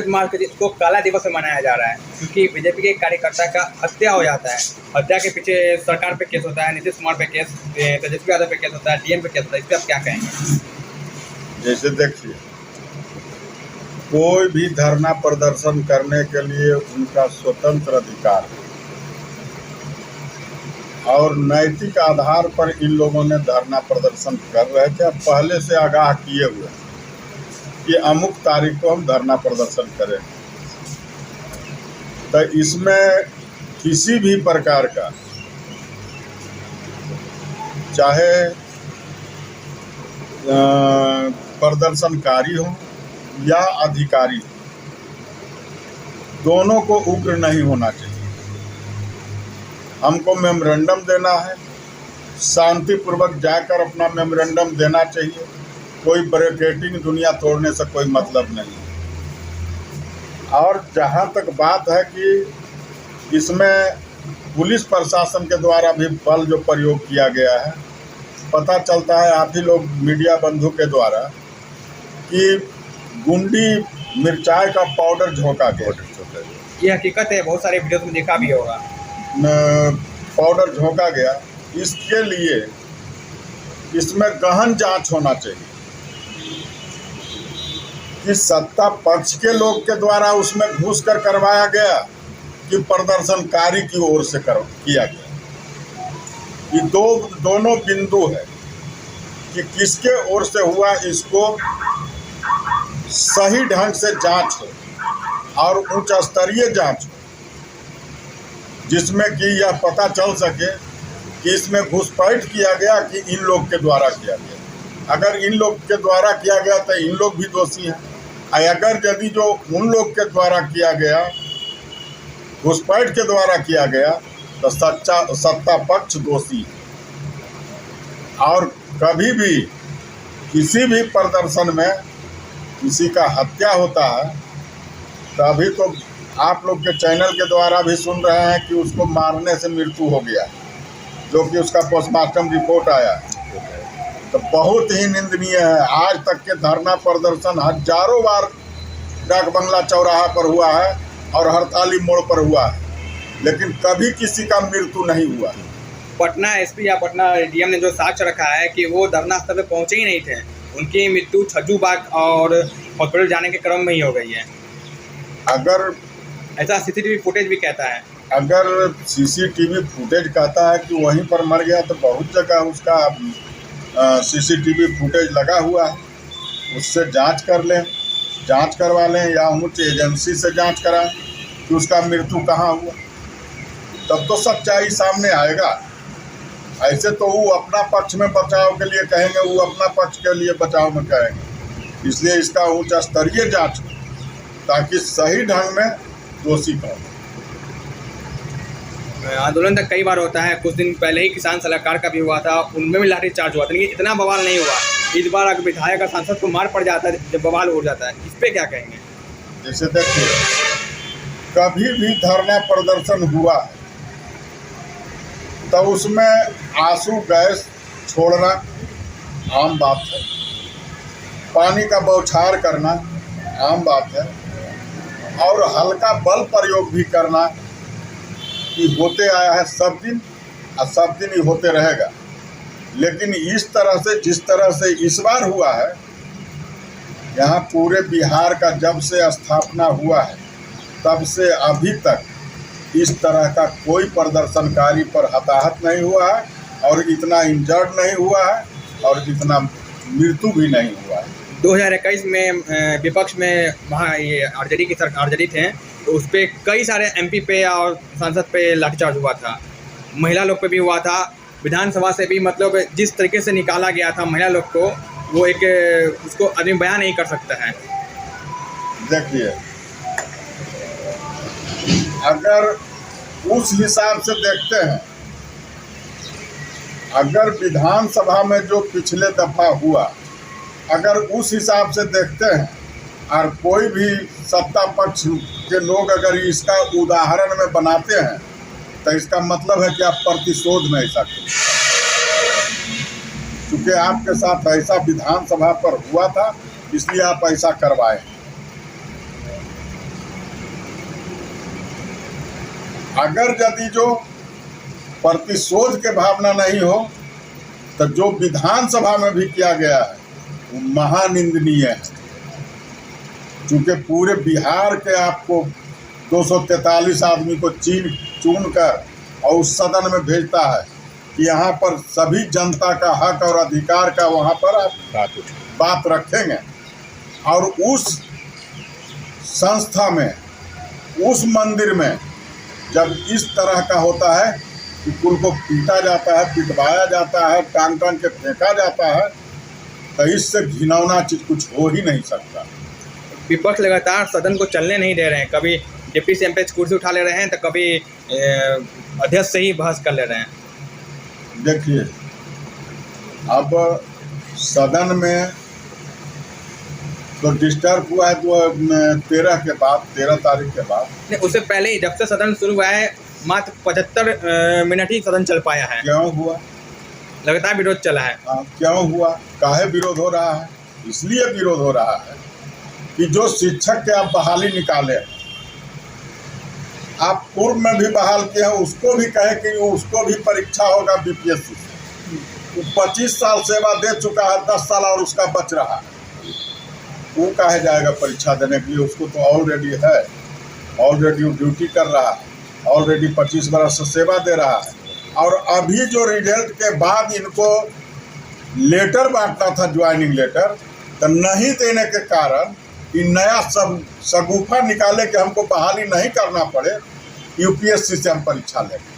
मार्च को काला दिवस मनाया जा रहा है, क्योंकि बीजेपी के कार्यकर्ता का हत्या हो जाता है। हत्या के पीछे सरकार पे केस होता है, नीतीश कुमार पे केस, तेजस्वी यादव पे केस होता है, डीएम पे केस होता है। इस पर आप क्या कहेंगे? जैसे देखिए, कोई भी धरना प्रदर्शन करने के लिए उनका स्वतंत्र अधिकार है और नैतिक आधार पर इन लोगों ने धरना प्रदर्शन कर रहे थे। पहले से आगाह किए हुए कि अमुक तारीख को हम धरना प्रदर्शन करें, तो इसमें किसी भी प्रकार का, चाहे प्रदर्शनकारी हो या अधिकारी, दोनों को उग्र नहीं होना चाहिए। हमको मेमोरेंडम देना है, शांतिपूर्वक जाकर अपना मेमोरेंडम देना चाहिए। कोई बैरिकेडिंग दुनिया तोड़ने से कोई मतलब नहीं। और जहाँ तक बात है कि इसमें पुलिस प्रशासन के द्वारा भी बल जो प्रयोग किया गया है, पता चलता है आप ही लोग मीडिया बंधु के द्वारा कि गुंडी मिर्चाई का पाउडर झोंका गया। ये हकीकत है, बहुत सारे वीडियो में देखा भी होगा। पाउडर झोंका गया। इसके लिए इसमें गहन जांच होना चाहिए कि सत्ता पक्ष के लोग के द्वारा उसमें घुस कर करवाया गया कि प्रदर्शनकारी की ओर से किया गया। ये दोनों बिंदु है कि किसके ओर से हुआ, इसको सही ढंग से जांच हो और उच्च स्तरीय जांच हो, जिसमें कि यह पता चल सके कि इसमें घुसपैठ किया गया कि इन लोग के द्वारा किया गया। अगर इन लोग के द्वारा किया गया तो इन लोग भी दोषी हैं, अगर यदि जो उन लोग के द्वारा किया गया, घुसपैठ के द्वारा किया गया, तो सत्ता पक्ष दोषी है। और कभी भी किसी भी प्रदर्शन में किसी का हत्या होता है, तो अभी तो आप लोग के चैनल के द्वारा भी सुन रहे हैं कि उसको मारने से मृत्यु हो गया, जो कि उसका पोस्टमार्टम रिपोर्ट आया है। तो बहुत ही निंदनीय है। आज तक के धरना प्रदर्शन हजारों बार डाक बंगला चौराहा पर हुआ है और हड़ताली मोड़ पर हुआ है, लेकिन कभी किसी का मृत्यु नहीं हुआ। पटना एसपी या पटना डीएम ने जो साक्ष्य रखा है कि वो धरना स्थल पे पहुंचे ही नहीं थे, उनकी मृत्यु छज्जूबाग और हॉस्पिटल जाने के क्रम में ही हो गई है। अगर ऐसा सीसीटीवी फुटेज भी कहता है, अगर सीसीटीवी फुटेज कहता है कि वहीं पर मर गया, तो बहुत जगह उसका सीसीटीवी फुटेज लगा हुआ है। उससे जांच कर लें, जांच करवा लें या उच्च एजेंसी से जांच कराएं कि उसका मृत्यु कहाँ हुआ, तब तो सच्चाई सामने आएगा। ऐसे तो वो अपना पक्ष में बचाव के लिए कहेंगे, वो अपना पक्ष के लिए बचाव में कहेंगे। इसलिए इसका उच्च स्तरीय जांच हो, ताकि सही ढंग में दोषी कौन। आंदोलन तक कई बार होता है, कुछ दिन पहले ही किसान सलाहकार का भी हुआ था, उनमें भी लाठीचार्ज हुआ था, लेकिन इतना बवाल नहीं हुआ। इस बार अगर विधायक और सांसद को मार पड़ जाता है, जब बवाल उड़ जाता है, इस पर क्या कहेंगे? जैसे देखिए, कभी भी धरना प्रदर्शन हुआ है तो उसमें आंसू गैस छोड़ना आम बात है, पानी का बौछार करना आम बात है, और हल्का बल प्रयोग भी करना कि होते आया है सब दिन और सब दिन ही होते रहेगा। लेकिन इस तरह से, जिस तरह से इस बार हुआ है, यहाँ पूरे बिहार का जब से स्थापना हुआ है तब से अभी तक इस तरह का कोई प्रदर्शनकारी पर हताहत नहीं हुआ है और इतना इंजर्ड नहीं हुआ है और इतना मृत्यु भी नहीं हुआ है। 2021 में विपक्ष में वहाँ ये आरजेडी की सरकार, आरजेडी थे, तो उस पर कई सारे एमपी पे और सांसद पे लाठीचार्ज हुआ था, महिला लोग पे भी हुआ था, विधानसभा से भी। मतलब जिस तरीके से निकाला गया था महिला लोग को, वो एक उसको आदमी बयान नहीं कर सकता है। देखिए, अगर उस हिसाब से देखते हैं, अगर विधानसभा में जो पिछले दफा हुआ, अगर उस हिसाब से देखते हैं और कोई भी सत्ता पक्ष के लोग अगर इसका उदाहरण में बनाते हैं, तो इसका मतलब है कि आप प्रतिशोध में ऐसा करें, क्योंकि आपके साथ ऐसा विधानसभा पर हुआ था, इसलिए आप ऐसा करवाएं। अगर यदि जो प्रतिशोध के भावना नहीं हो तो जो विधानसभा में भी किया गया है वो महानिंदनीय है। क्योंकि पूरे बिहार के आपको 243 आदमी को चुन कर और उस सदन में भेजता है कि यहाँ पर सभी जनता का हक और अधिकार का वहाँ पर आप बात रखेंगे, और उस संस्था में, उस मंदिर में जब इस तरह का होता है कि कुल को पीटा जाता है, पिटवाया जाता है, टांग टांग के फेंका जाता है, तो इससे घिनौना चीज कुछ हो ही नहीं सकता। विपक्ष लगातार सदन को चलने नहीं दे रहे हैं, कभी डिप्टी सीएम पे कुर्सी उठा ले रहे हैं तो कभी अध्यक्ष से ही बहस कर ले रहे हैं। देखिए, अब सदन में तो डिस्टर्ब हुआ है तो 13 तारीख के बाद नहीं, उससे पहले ही जब से सदन शुरू हुआ है मात्र 75 मिनट ही सदन चल पाया है। क्यों हुआ? लगातार विरोध चला है। क्यों हुआ? काहे विरोध हो रहा है? इसलिए विरोध हो रहा है कि जो शिक्षक के आप बहाली निकाले, आप पूर्व में भी बहाल किए हैं, उसको भी कहे कि उसको भी परीक्षा होगा बीपीएससी से। 25 साल सेवा दे चुका है, 10 साल और उसका बच रहा है, वो कहे जाएगा परीक्षा देने के लिए? उसको तो ऑलरेडी है, ऑलरेडी वो ड्यूटी कर रहा है, ऑलरेडी 25 बरस से सेवा दे रहा है। और अभी जो रिजल्ट के बाद इनको लेटर बांटना था, ज्वाइनिंग लेटर, तो नहीं देने के कारण कि नया सब सगुफा निकाले कि हमको बहाली नहीं करना पड़े, यूपीएससी से हम परीक्षा लेंगे।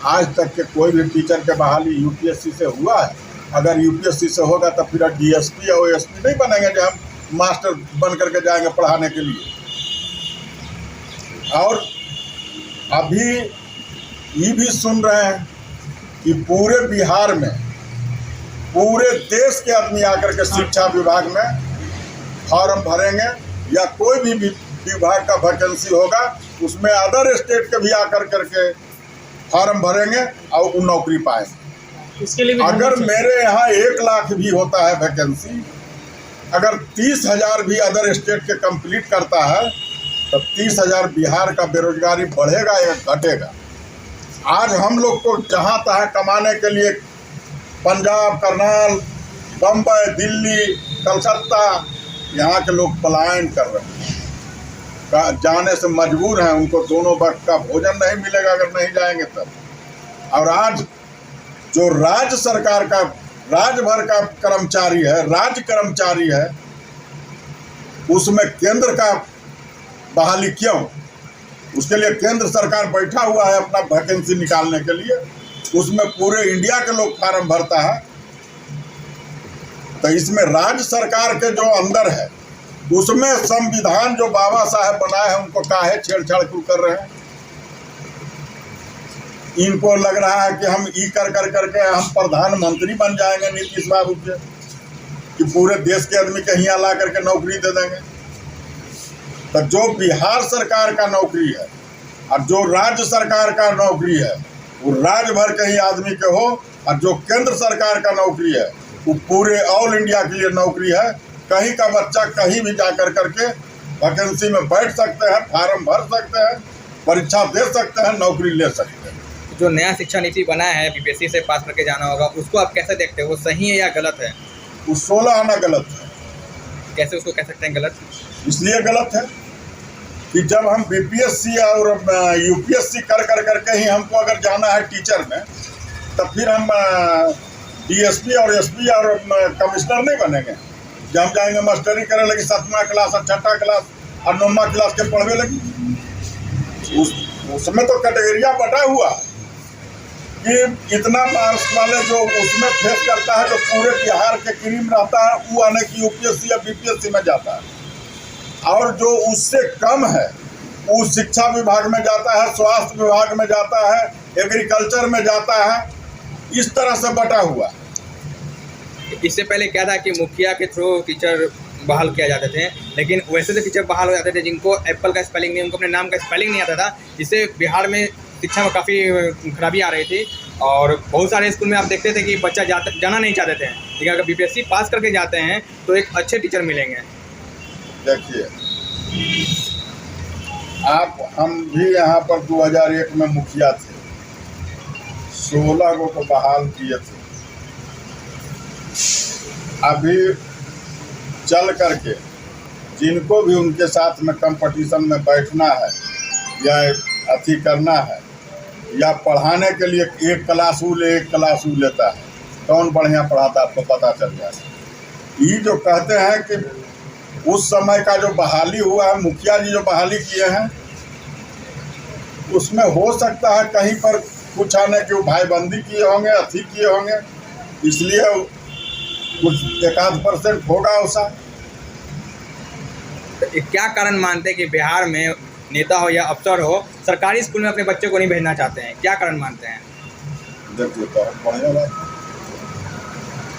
आज तक के कोई भी टीचर के बहाली यूपीएससी से हुआ है? अगर यूपीएससी से होगा तो फिर डीएसपी और एसपी नहीं बनेंगे जो हम मास्टर बन करके जाएंगे पढ़ाने के लिए। और अभी ये भी सुन रहे हैं कि पूरे बिहार में, पूरे देश के आदमी आकर के शिक्षा विभाग में फॉर्म भरेंगे, या कोई भी विभाग का वैकेंसी होगा उसमें अदर स्टेट के भी आकर करके फॉर्म भरेंगे और वो नौकरी पाएंगे। इसके लिए अगर मेरे यहाँ 1 लाख भी होता है वैकेंसी, अगर 30,000 भी अदर स्टेट के कंप्लीट करता है तो 30,000 बिहार का बेरोजगारी बढ़ेगा या घटेगा? आज हम लोग को जहाँ तहाँ कमाने के लिए पंजाब, करनाल, बम्बई, दिल्ली, कलकत्ता, यहाँ के लोग पलायन कर रहे हैं, जाने से मजबूर हैं। उनको दोनों वक्त का भोजन नहीं मिलेगा अगर नहीं जाएंगे तब। और आज जो राज्य सरकार का, राज्य भर का कर्मचारी है, राज्य कर्मचारी है, उसमें केंद्र का बहाली क्यों? उसके लिए केंद्र सरकार बैठा हुआ है अपना वैकेंसी निकालने के लिए, उसमें पूरे इंडिया के लोग फार्म भरता है। तो इसमें राज्य सरकार के जो अंदर है, उसमें संविधान जो बाबा साहब बनाए हैं उनको काहे छेड़छाड़ क्यों कर रहे हैं? इनको लग रहा है कि हम कर करके हम प्रधानमंत्री बन जाएंगे नीतीश बाबू के, कि पूरे देश के आदमी के यहाँ ला करके नौकरी दे देंगे। तो जो बिहार सरकार का नौकरी है और जो राज्य सरकार का नौकरी है वो राज्य भर के ही आदमी के हो, और जो केंद्र सरकार का नौकरी है वो पूरे ऑल इंडिया के लिए नौकरी है। कहीं का बच्चा कहीं भी जा कर करके वैकेंसी में बैठ सकते हैं, फार्म भर सकते हैं, परीक्षा दे सकते हैं, नौकरी ले सकते हैं। जो नया शिक्षा नीति बना है, बीपीएससी से पास करके जाना होगा, उसको आप कैसे देखते हो? वो सही है या गलत है? वो 16 आना गलत है। कैसे उसको कह सकते हैं गलत? इसलिए गलत है कि जब हम बीपीएससी और यूपीएससी कर करके ही हमको अगर जाना है टीचर में, तो फिर हम डीएसपी और एसपी और कमिश्नर नहीं बनेंगे। जब हम जाएंगे मास्टरी करे लगी 7वां क्लास और 6ठा क्लास और 9वां क्लास के पढ़वे लगी, उसमें तो कैटेगरिया बटा हुआ कि इतना मार्क्स वाले जो उसमें फेस करता है, जो पूरे बिहार के क्रीम रहता है, वो आने की यूपीएससी या बीपीएससी में जाता है। और जो उससे कम है वो शिक्षा विभाग में जाता है, स्वास्थ्य विभाग में जाता है, एग्रीकल्चर में जाता है। इस तरह से बटा हुआ। इससे पहले क्या था कि मुखिया के थ्रू टीचर बहाल किया जाते थे, लेकिन वैसे तो टीचर बहाल हो जाते थे जिनको एप्पल का स्पेलिंग नहीं, उनको अपने नाम का स्पेलिंग नहीं आता था, जिससे बिहार में शिक्षा में काफ़ी खराबी आ रही थी। और बहुत सारे स्कूल में आप देखते थे कि बच्चा जाना नहीं चाहते थे, लेकिन अगर बीपीएससी पास करके जाते हैं तो एक अच्छे टीचर मिलेंगे। देखिए, आप हम भी यहाँ पर 2001 में मुखिया थे, 16 को बहाल किए थे। अभी चल करके जिनको भी उनके साथ में कंपटीशन में बैठना है या अथी करना है या पढ़ाने के लिए एक क्लास वो लेता है, कौन बढ़िया पढ़ाता आपको पता चल जाए। ये जो कहते हैं कि उस समय का जो बहाली हुआ है, मुखिया जी जो बहाली किए हैं, उसमें हो सकता है कहीं पर कुछ आने की भाईबंदी किए होंगे, अथी किए होंगे, इसलिए कुछ 1-8% होगा ऐसा। क्या कारण मानते हैं कि बिहार में नेता हो या अफसर हो सरकारी स्कूल में अपने बच्चे को नहीं भेजना चाहते हैं? क्या कारण मानते हैं? देखिए बहुत बढ़िया बात है।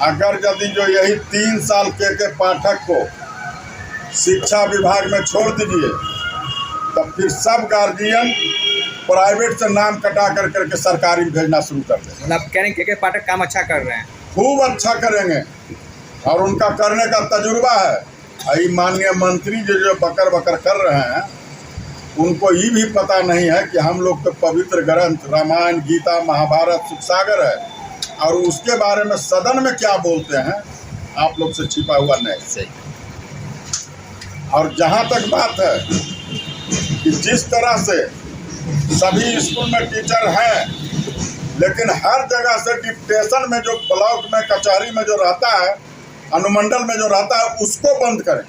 अगर यदि जो यही 3 साल के पाठक को शिक्षा विभाग में छोड़ दीजिए, तब फिर सब गार्जियन प्राइवेट से नाम कटा करके सरकारी में भेजना शुरू कर दें। मतलब कह रहे हैं के पाठक काम अच्छा कर रहे हैं, खूब अच्छा करेंगे और उनका करने का तजुर्बा है। आई माननीय मंत्री जो बकर कर रहे हैं, उनको ये भी पता नहीं है कि हम लोग के पवित्र ग्रंथ रामायण, गीता, महाभारत, सुखसागर है और उसके बारे में सदन में क्या बोलते हैं आप लोग से छिपा हुआ नहीं। सही। और जहाँ तक बात है कि जिस तरह से सभी स्कूल में टीचर हैं, लेकिन हर जगह से डिप्टेशन में जो ब्लॉक में कचहरी में जो रहता है, अनुमंडल में जो रहता है, उसको बंद करें।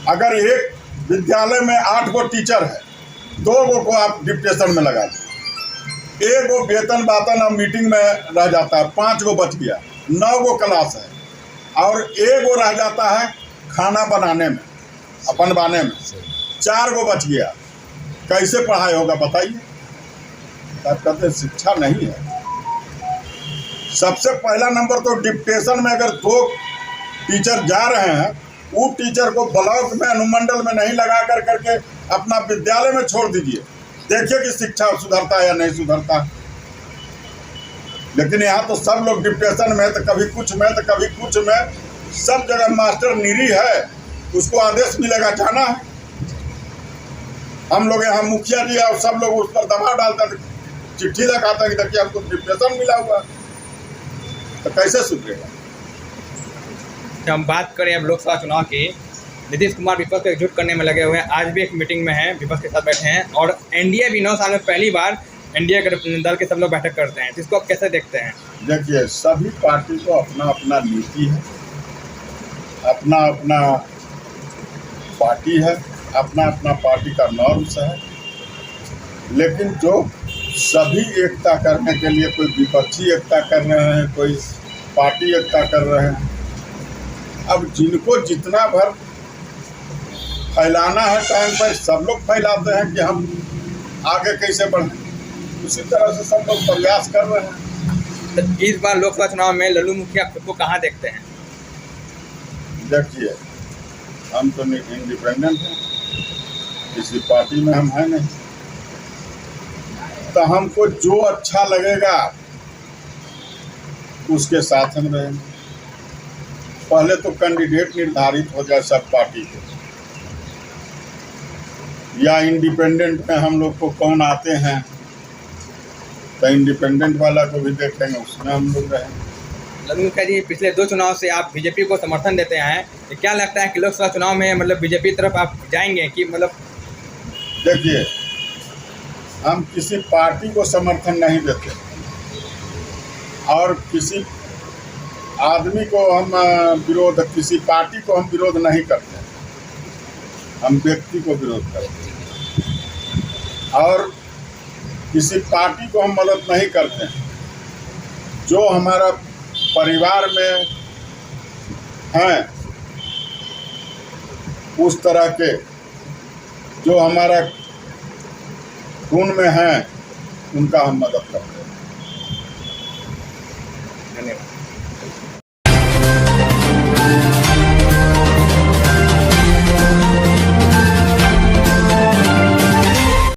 अगर एक विद्यालय में 8 गो टीचर है, 2 गो को आप डिप्टेशन में लगा दें, 1 गो वेतन बातन और मीटिंग में रह जाता है, 5 गो बच गया, 9 गो क्लास है और 1 गो रह जाता है खाना बनाने में, बनवाने में, 4 गो बच गया। कैसे पढ़ाई होगा बताइए? आप कहते हैं शिक्षा नहीं है। सबसे पहला नंबर तो डिप्टेशन में अगर 2 टीचर जा रहे हैं, वो टीचर को ब्लॉक में अनुमंडल में नहीं लगा करके अपना विद्यालय में छोड़ दीजिए, देखिए कि शिक्षा सुधरता है या नहीं सुधरता। लेकिन यहाँ तो सब लोग डिप्टेशन में, तो कभी कुछ में तो कभी कुछ में, सब जगह मास्टर निरी है, उसको आदेश मिलेगा जाना है। हम लोग यहाँ मुखिया जी और सब लोग उस पर दबाव डालते हैं, चिट्ठी लगाते हैं कि देखिए हमको डिप्टेशन मिला हुआ, तो कैसे सुधरेगा? हम बात करें अब लोकसभा चुनाव की, नीतीश कुमार विपक्ष को एकजुट करने में लगे हुए हैं। आज भी एक मीटिंग में हैं, विपक्ष के साथ बैठे हैं और एनडीए भी 9 साल में पहली बार एनडीए के दल के सब लोग बैठक करते हैं, जिसको आप कैसे देखते हैं? देखिए, सभी पार्टी को अपना अपना नीति है, अपना अपना पार्टी है, अपना अपना पार्टी का नॉर्म्स है, लेकिन जो सभी एकता करने के लिए, कोई विपक्षी एकता कर रहे हैं, कोई पार्टी एकता कर रहे हैं। अब जिनको जितना भर फैलाना है टाइम पर, सब लोग फैलाते हैं कि हम आगे कैसे बढ़ें, उसी तरह से सब लोग प्रयास कर रहे हैं। तो इस बार लोकसभा चुनाव में लल्लू मुखिया खुद को कहाँ देखते हैं? देखिए, हम तो इंडिपेंडेंट हैं, किसी पार्टी में हम हैं नहीं, तो हमको जो अच्छा लगेगा उसके साथ हम रहेंगे। पहले तो कैंडिडेट निर्धारित हो जाए सब पार्टी के, या इंडिपेंडेंट में हम लोग को कौन आते हैं, तो इंडिपेंडेंट वाला को भी देखेंगे, उसमें हम लोग रहेंगे। लल्लू मुखिया जी, पिछले 2 चुनाव से आप बीजेपी को समर्थन देते हैं, तो क्या लगता है कि लोकसभा चुनाव में मतलब बीजेपी तरफ आप जाएंगे कि मतलब? देखिए, हम किसी पार्टी को समर्थन नहीं देते और किसी आदमी को हम विरोध, किसी पार्टी को हम विरोध नहीं करते, हम व्यक्ति को विरोध करते हैं और किसी पार्टी को हम मदद नहीं करते हैं। जो हमारा परिवार में हैं, उस तरह के जो हमारा खून में हैं, उनका हम मदद करते हैं। धन्यवाद।